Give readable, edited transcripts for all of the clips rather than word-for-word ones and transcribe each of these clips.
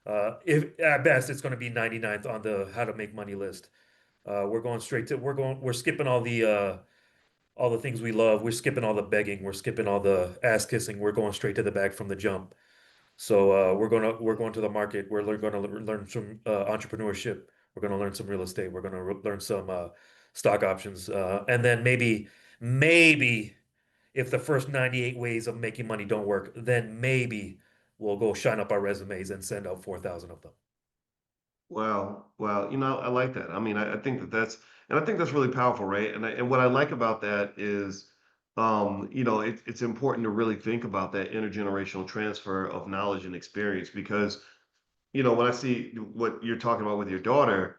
If at best it's going to be 99th on the how to make money list. We're skipping all the things we love. We're skipping all the begging. We're skipping all the ass kissing. We're going straight to the bag from the jump. So we're going to the market. We're going to learn some entrepreneurship. We're going to learn some real estate. We're going to learn some stock options, and then maybe if the first 98 ways of making money don't work, then maybe we'll go shine up our resumes and send out 4,000 of them. Wow. I like that. I mean, I think and I think that's really powerful, right? And what I like about that is, it's important to really think about that intergenerational transfer of knowledge and experience because, when I see what you're talking about with your daughter,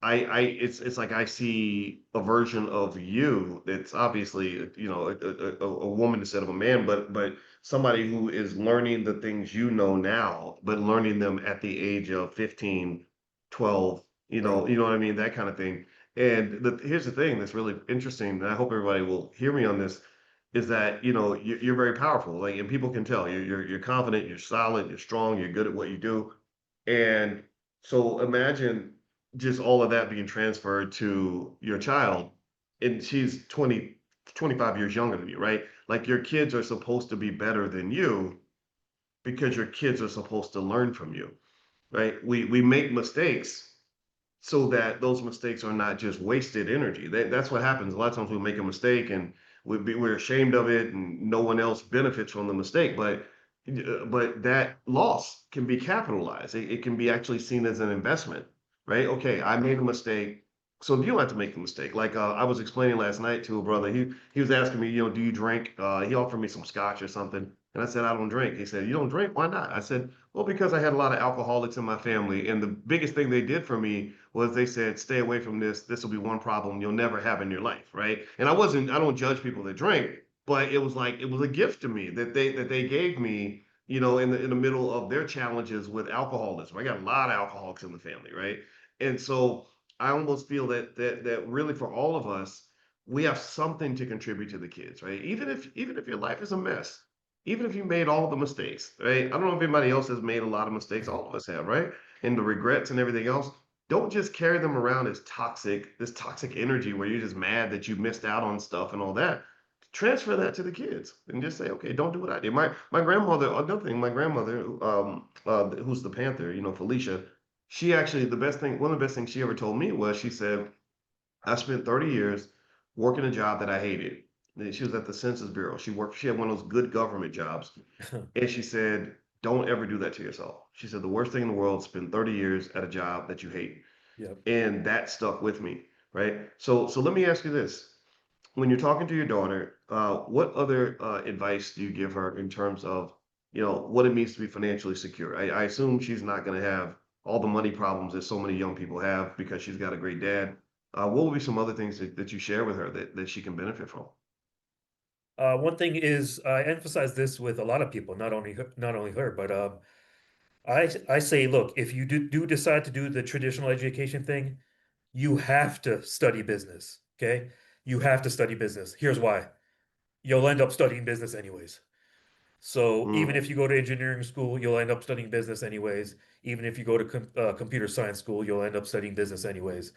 it's like I see a version of you that's obviously, a woman instead of a man, but somebody who is learning the things you know now, but learning them at the age of 15, 12, Right. you know what I mean, that kind of thing. And here's the thing that's really interesting, and I hope everybody will hear me on this, is that you're very powerful, like, and people can tell you're confident, you're solid, you're strong, you're good at what you do, and so imagine just all of that being transferred to your child, and she's 25 years younger than you, right? Like your kids are supposed to be better than you because your kids are supposed to learn from you, right? We make mistakes so that those mistakes are not just wasted energy. That's what happens. A lot of times we make a mistake and we're ashamed of it, and no one else benefits from the mistake. But that loss can be capitalized. It can be actually seen as an investment, right? Okay, I made a mistake, so you don't have to make a mistake. Like I was explaining last night to a brother. He was asking me, do you drink? He offered me some scotch or something, and I said I don't drink. He said, you don't drink? Why not? I said, well, because I had a lot of alcoholics in my family, and the biggest thing they did for me was they said, stay away from this. This will be one problem you'll never have in your life, right? And I don't judge people that drink, but it was a gift to me that they gave me, in the middle of their challenges with alcoholism. I got a lot of alcoholics in the family, right? And so I almost feel that really for all of us, we have something to contribute to the kids, right? Even if your life is a mess, even if you made all the mistakes, right? I don't know if anybody else has made a lot of mistakes. All of us have, right? And the regrets and everything else. Don't just carry them around as this toxic energy where you're just mad that you missed out on stuff and all that. Transfer that to the kids and just say, okay, don't do what I did. My grandmother, another thing, my grandmother, who's the Panther, Felicia, she actually one of the best things she ever told me was she said, I spent 30 years working a job that I hated. And she was at the Census Bureau. She had one of those good government jobs. And she said, don't ever do that to yourself. She said, the worst thing in the world is spend 30 years at a job that you hate. Yep. And that stuck with me, right? So let me ask you this. When you're talking to your daughter, what other advice do you give her in terms of, what it means to be financially secure? I assume she's not going to have all the money problems that so many young people have because she's got a great dad. What would be some other things that you share with her that she can benefit from? One thing is I emphasize this with a lot of people, not only her, but I say, look, if you do decide to do the traditional education thing, you have to study business. Okay, you have to study business. Here's why: you'll end up studying business anyways. So even Mm, if you go to engineering school, you'll end up studying business anyways. Even if you go to computer science school, you'll end up studying business anyways.